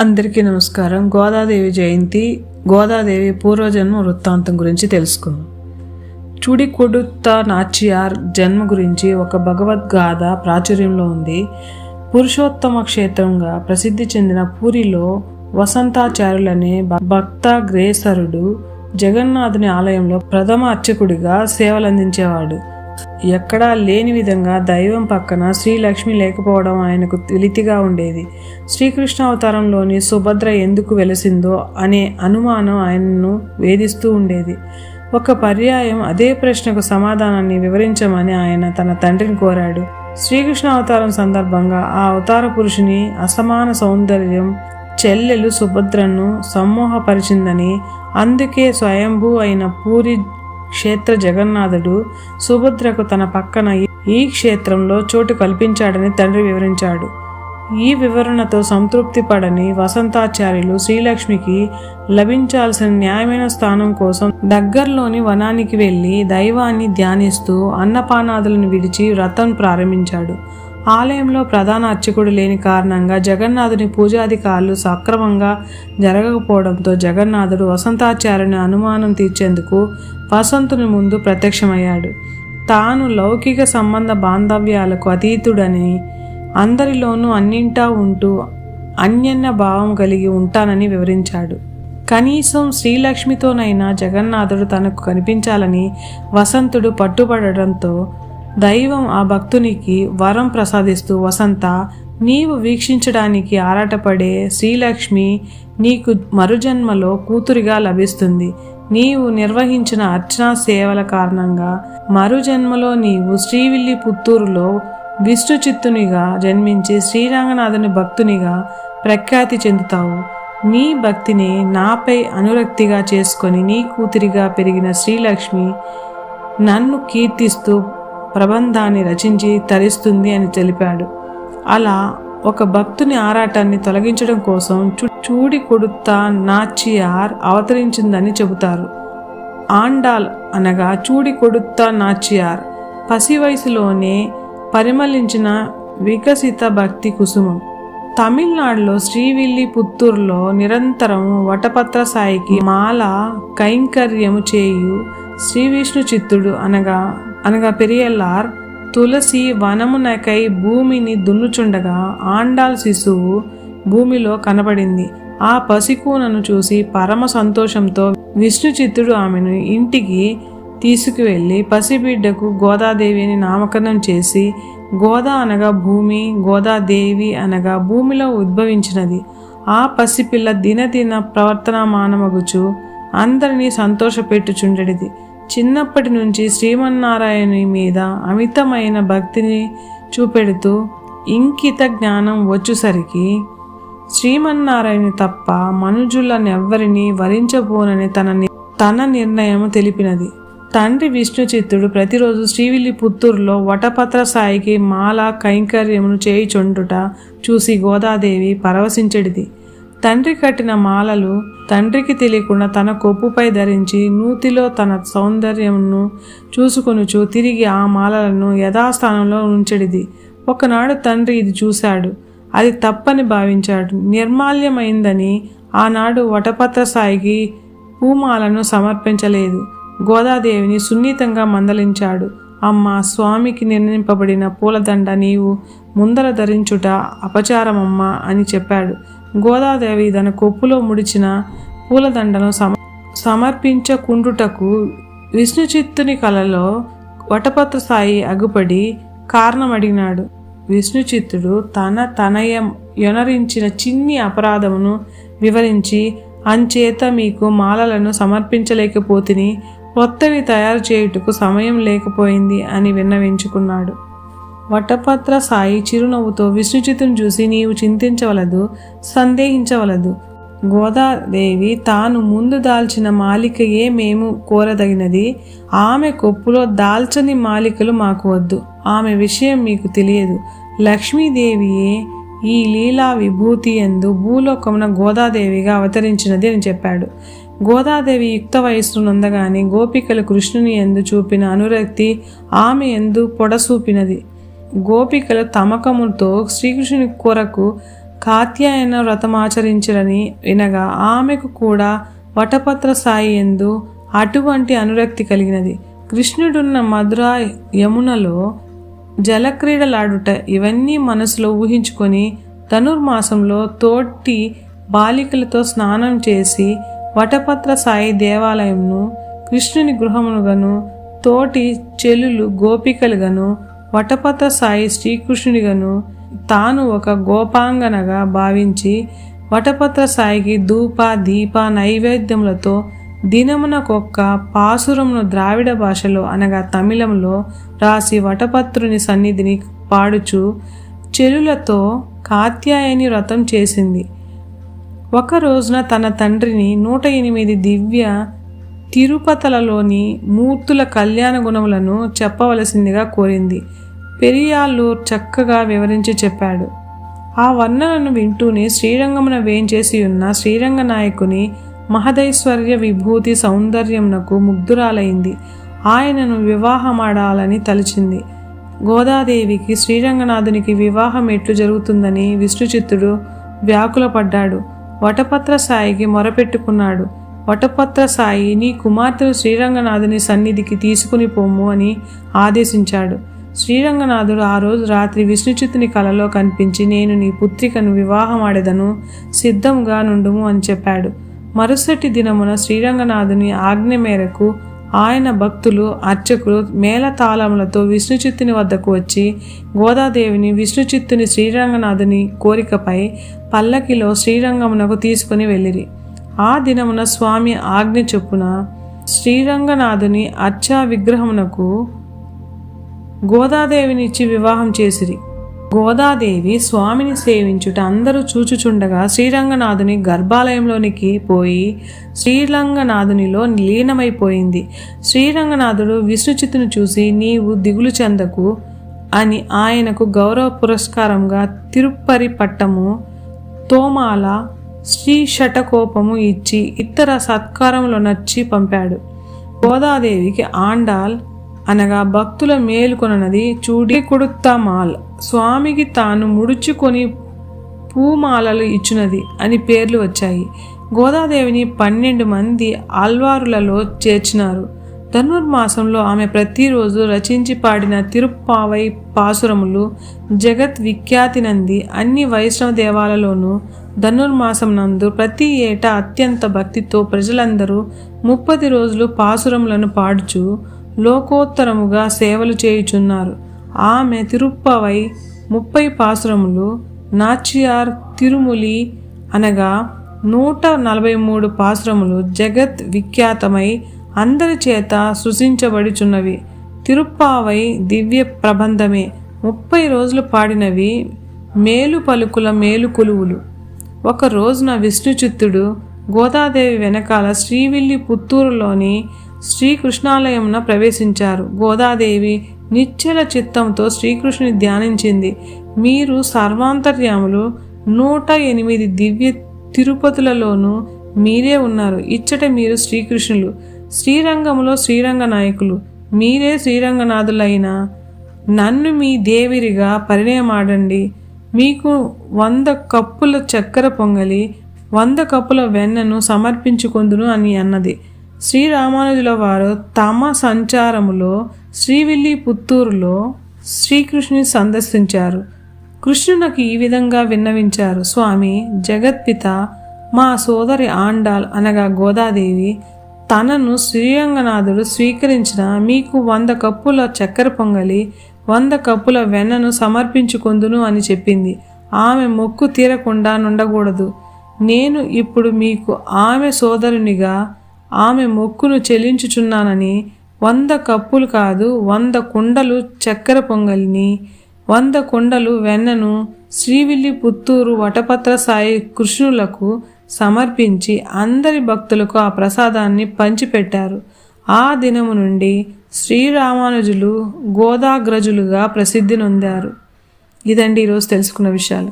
అందరికీ నమస్కారం. గోదాదేవి జయంతి, గోదాదేవి పూర్వజన్మ వృత్తాంతం గురించి తెలుసుకుందాం. చుడికొడుత్త నాచియార్ జన్మ గురించి ఒక భగవద్గాథ ప్రాచుర్యంలో ఉంది. పురుషోత్తమ క్షేత్రంగా ప్రసిద్ధి చెందిన పూరిలో వసంతాచార్యులనే భక్తాగ్రేసరుడు జగన్నాథుని ఆలయంలో ప్రథమ అర్చకుడిగా సేవలందించేవాడు. ఎక్కడా లేని విధంగా దైవం పక్కన శ్రీలక్ష్మి లేకపోవడం ఆయనకు వెలితిగా ఉండేది. శ్రీకృష్ణ అవతారంలోని సుభద్ర ఎందుకు వెలసిందో అనే అనుమానం ఆయనను వేధిస్తూ ఉండేది. ఒక పర్యాయం అదే ప్రశ్నకు సమాధానాన్ని వివరించమని ఆయన తన తండ్రిని కోరాడు. శ్రీకృష్ణ అవతారం సందర్భంగా ఆ అవతార పురుషుని అసమాన సౌందర్యం చెల్లెలు సుభద్రను సమ్మోహపరిచిందని, అందుకే స్వయంభూ అయిన పూరి క్షేత్ర జగన్నాథుడు సుభద్రకు తన పక్కన ఈ క్షేత్రంలో చోటు కల్పించాడని తండ్రి వివరించాడు. ఈ వివరణతో సంతృప్తి పడని వసంతాచార్యులు శ్రీలక్ష్మికి లభించాల్సిన న్యాయమైన స్థానం కోసం దగ్గరలోని వనానికి వెళ్లి దైవాన్ని ధ్యానిస్తూ అన్నపానాదులను విడిచి వ్రతం ప్రారంభించాడు. ఆలయంలో ప్రధాన అర్చకుడు లేని కారణంగా జగన్నాథుని పూజాధికారులు సక్రమంగా జరగకపోవడంతో జగన్నాథుడు వసంతాచార్యుని అనుమానం తీర్చేందుకు వసంతుని ముందు ప్రత్యక్షమయ్యాడు. తాను లౌకిక సంబంధ బాంధవ్యాలకు అతీతుడని, అందరిలోనూ అన్నింటా ఉంటూ అన్యన్య భావం కలిగి ఉంటానని వివరించాడు. కనీసం శ్రీలక్ష్మితోనైనా జగన్నాథుడు తనకు కనిపించాలని వసంతుడు పట్టుబడడంతో దైవం ఆ భక్తునికి వరం ప్రసాదిస్తూ, వసంత, నీవు వీక్షించడానికి ఆరాటపడే శ్రీలక్ష్మి నీకు మరుజన్మలో కూతురిగా లభిస్తుంది. నీవు నిర్వహించిన అర్చనా సేవల కారణంగా మరుజన్మలో నీవు శ్రీవిల్లిపుత్తూరులో విష్ణు చిత్తునిగా జన్మించి శ్రీరంగనాథుని భక్తునిగా ప్రఖ్యాతి చెందుతావు. నీ భక్తిని నాపై అనురక్తిగా చేసుకొని నీ కూతురిగా పెరిగిన శ్రీలక్ష్మి నన్ను కీర్తిస్తూ ప్రబంధాన్ని రచించి తరిస్తుంది అని తెలిపాడు. అలా ఒక భక్తుని ఆరాటాన్ని తొలగించడం కోసం చూడికొడుత్త నాచియార్ అవతరించిందని చెబుతారు. ఆండాల్ అనగా చూడికొడుత్త నాచియార్ పసి వయసులోనే పరిమళించిన వికసిత భక్తి కుసుమం. తమిళనాడులో శ్రీవిల్లిపుత్తూరులో నిరంతరం వటపత్ర సాయికి మాల కైంకర్యము చేయు శ్రీ విష్ణు చిత్తుడు అనగా పెరియల్లార్ తులసి వనమునకై భూమిని దున్నుచుండగా ఆండాల్ శిశువు భూమిలో కనబడింది. ఆ పసికూనను చూసి పరమ సంతోషంతో విష్ణు చిత్తుడు ఆమెను ఇంటికి తీసుకువెళ్ళి పసిబిడ్డకు గోదాదేవి అని నామకరణం చేసి, గోదా అనగా భూమి, గోదాదేవి అనగా భూమిలో ఉద్భవించినది. ఆ పసిపిల్ల దినదిన ప్రవర్తనమానమగుచు అందరినీ సంతోషపెట్టుచుండెడిది. చిన్నప్పటి నుంచి శ్రీమన్నారాయణుని మీద అమితమైన భక్తిని చూపెడుతూ ఇంకిత జ్ఞానం వచ్చేసరికి శ్రీమన్నారాయణుని తప్ప మనుజులనెవ్వరినీ వరించబోనని తన నిర్ణయం తెలిపినది. తండ్రి విష్ణు చిత్తుడు ప్రతిరోజు శ్రీవిల్లిపుత్తూరులో వటపత్ర సాయికి మాల కైంకర్యమును చేయుచుండుట చూసి గోదాదేవి పరవశించెడిది. తండ్రి కట్టిన మాలలు తండ్రికి తెలియకుండా తన కొప్పుపై ధరించి నూతిలో తన సౌందర్యమును చూసుకొనుచు తిరిగి ఆ మాలలను యథాస్థానంలో ఉంచెడిది. ఒకనాడు తండ్రి ఇది చూశాడు. అది తప్పని భావించాడు. నిర్మాల్యమైందని ఆనాడు వటపత్ర సాయికి పూమాలను సమర్పించలేదు. గోదాదేవిని సున్నితంగా మందలించాడు. అమ్మ, స్వామికి నిర్ణయింపబడిన పూలదండ నీవు ముందర ధరించుట అపచారమమ్మ అని చెప్పాడు. గోదాదేవి తన కొప్పులో ముడిచిన పూలదండను సమర్పించకుండుటకు విష్ణుచిత్తుని కలలో వటపత్ర సాయి అగుపడి కారణం అడిగినాడు. విష్ణుచిత్తుడు యొనరించిన చిన్ని అపరాధమును వివరించి, అంచేత మీకు మాలలను సమర్పించలేకపోతిని, కొత్తవి తయారు చేయుటకు సమయం లేకపోయింది అని విన్నవించుకున్నాడు. వటపత్ర సాయి చిరునవ్వుతో విష్ణుచిత్తుని చూసి, నీవు చింతించవలదు, సందేహించవలదు. గోదాదేవి తాను ముందు దాల్చిన మాలికయే మేము కోరదగినది. ఆమె కొప్పులో దాల్చని మాలికలు మాకు వద్దు. ఆమె విషయం మీకు తెలియదు. లక్ష్మీదేవియే ఈ లీలా విభూతి యందు భూలోకమున గోదాదేవిగా అవతరించినది అని చెప్పాడు. గోదాదేవి యుక్త వయస్సునందగానే గోపికలు కృష్ణుని యందు చూపిన అనురక్తి ఆమె యందు పొడసూపినది. గోపికలు తమకముతో శ్రీకృష్ణుని కొరకు కాత్యాయన వ్రతమాచరించరని వినగా ఆమెకు కూడా వటపత్ర సాయి యందు అటువంటి అనురక్తి కలిగినది. కృష్ణుడున్న మధుర యమునలో జలక్రీడలాడుట ఇవన్నీ మనసులో ఊహించుకొని ధనుర్మాసంలో తోటి బాలికలతో స్నానం చేసి వటపత్ర సాయి దేవాలయంను కృష్ణుని గృహమునుగను తోటి చెల్లులు గోపికలుగను వటపత్ర సాయి శ్రీకృష్ణునిగను తాను ఒక గోపాంగనగా భావించి వటపత్ర సాయికి ధూప దీప నైవేద్యములతో దినమునకొక్క పాసురమును ద్రావిడ భాషలో అనగా తమిళంలో రాసి వటపత్రుని సన్నిధిని పాడుచు చెలులతో కాత్యాయని వ్రతం చేసింది. ఒక రోజున తన తండ్రిని 108 దివ్య తిరుపతలలోని మూర్తుల కళ్యాణ గుణములను చెప్పవలసిందిగా కోరింది. పెరియాళ్ళూర్ చక్కగా వివరించి చెప్పాడు. ఆ వర్ణనను వింటూనే శ్రీరంగమున వేంచేసి ఉన్న శ్రీరంగ నాయకుని మహదైశ్వర్య విభూతి సౌందర్యమునకు ముగ్ధురాలైంది. ఆయనను వివాహమాడాలని తలచింది. గోదాదేవికి శ్రీరంగనాథునికి వివాహం ఎట్లు జరుగుతుందని విష్ణుచిత్తుడు వ్యాకులపడ్డాడు. వటపత్ర సాయికి మొరపెట్టుకున్నాడు. వటపత్ర సాయి, నీ కుమార్తెను శ్రీరంగనాథుని సన్నిధికి తీసుకుని పోము అని ఆదేశించాడు. శ్రీరంగనాథుడు ఆ రోజు రాత్రి విష్ణుచిత్తుని కలలో కనిపించి, నేను నీ పుత్రికను వివాహమాడెదను, సిద్ధంగా నుండుము అని చెప్పాడు. మరుసటి దినమున శ్రీరంగనాథుని ఆజ్ఞ మేరకు ఆయన భక్తులు అర్చకులు మేళతాళములతో విష్ణుచిత్తుని వద్దకు వచ్చి గోదాదేవిని విష్ణుచిత్తుని శ్రీరంగనాథుని కోరికపై పల్లకిలో శ్రీరంగమునకు తీసుకుని వెళ్ళిరి. ఆ దినమున స్వామి ఆజ్ఞ చొప్పున శ్రీరంగనాథుని అర్చా విగ్రహమునకు గోదాదేవినిచ్చి వివాహం చేసిరి. గోదాదేవి స్వామిని సేవించుట అందరూ చూచుచుండగా శ్రీరంగనాథుని గర్భాలయంలోనికి పోయి శ్రీరంగనాథునిలో లీనమైపోయింది. శ్రీరంగనాథుడు విష్ణుచిత్తును చూసి, నీవు దిగులు చెందకు అని ఆయనకు గౌరవ పురస్కారంగా తిరుప్పరి పట్టము, తోమాల, శ్రీ షటకోపము ఇచ్చి ఇతర సత్కారములు నచ్చి పంపాడు. గోదాదేవికి ఆండాల్ అనగా భక్తుల మేలుకొనది చూడి కొడుతామాల్, స్వామికి తాను ముడుచుకొని పూమాలలు ఇచ్చునది అని పేర్లు వచ్చాయి. గోదాదేవిని 12 మంది ఆల్వారులలో చేర్చినారు. ధనుర్మాసంలో ఆమె ప్రతిరోజు రచించి పాడిన తిరుప్పావై పాసురములు జగత్ విఖ్యాతినంది. అన్ని వైష్ణవ దేవాలలోనూ ధనుర్మాసం నందు ప్రతి ఏటా అత్యంత భక్తితో ప్రజలందరూ 30 రోజులు పాసురములను పాడుచు లోకోత్తరముగా సేవలు చేయుచున్నారు. ఆమె తిరుప్పవై 30 పాసురములు, నాచియార్ తిరుములి అనగా 143 పాసురములు జగత్ విఖ్యాతమై అందరి చేత సృజించబడుచున్నవి. తిరుప్పావై దివ్య ప్రబంధమే. 30 రోజులు పాడినవి మేలు పలుకుల మేలు కొలువులు. ఒక రోజున విష్ణుచిత్తుడు గోదాదేవి వెనకాల శ్రీవిల్లి పుత్తూరులోని శ్రీకృష్ణాలయమున ప్రవేశించారు. గోదాదేవి నిశ్చల చిత్తంతో శ్రీకృష్ణుని ధ్యానించింది. మీరు సర్వాంతర్యాములు, 108 దివ్య తిరుపతులలోనూ మీరే ఉన్నారు. ఇచ్చట మీరు శ్రీకృష్ణులు, శ్రీరంగములో శ్రీరంగ నాయకులు, మీరే శ్రీరంగనాథులైన నన్ను మీ దేవిరిగా పరిణయమాడండి. మీకు 100 కప్పుల చక్కెర పొంగలి, 100 కప్పుల వెన్నను సమర్పించుకొందును అని అన్నది. శ్రీరామానుజుల వారు తమ సంచారములో శ్రీవిల్లి పుత్తూరులో శ్రీకృష్ణుని సందర్శించారు. కృష్ణునికి ఈ విధంగా విన్నవించారు. స్వామి, జగత్పిత, మా సోదరి ఆండాల్ అనగా గోదాదేవి తనను శ్రీరంగనాథుడు స్వీకరించిన మీకు 100 కప్పుల చక్కెర పొంగలి, 100 కప్పుల వెన్నను సమర్పించుకొందును అని చెప్పింది. ఆమె మొక్కు తీరకుండా నుండకూడదు. నేను ఇప్పుడు మీకు ఆమె సోదరునిగా ఆమె మొక్కును చెల్లించుచున్నానని 100 కప్పులు కాదు, 100 కుండలు చక్కెర పొంగలిని, 100 కుండలు వెన్నను శ్రీవిల్లి పుత్తూరు వటపత్ర సాయి కృష్ణులకు సమర్పించి అందరి భక్తులకు ఆ ప్రసాదాన్ని పంచిపెట్టారు. ఆ దినము నుండి శ్రీరామానుజులు గోదాగ్రజులుగా ప్రసిద్ధి నొందారు. ఇదండి ఈరోజు తెలుసుకున్న విషయాలు.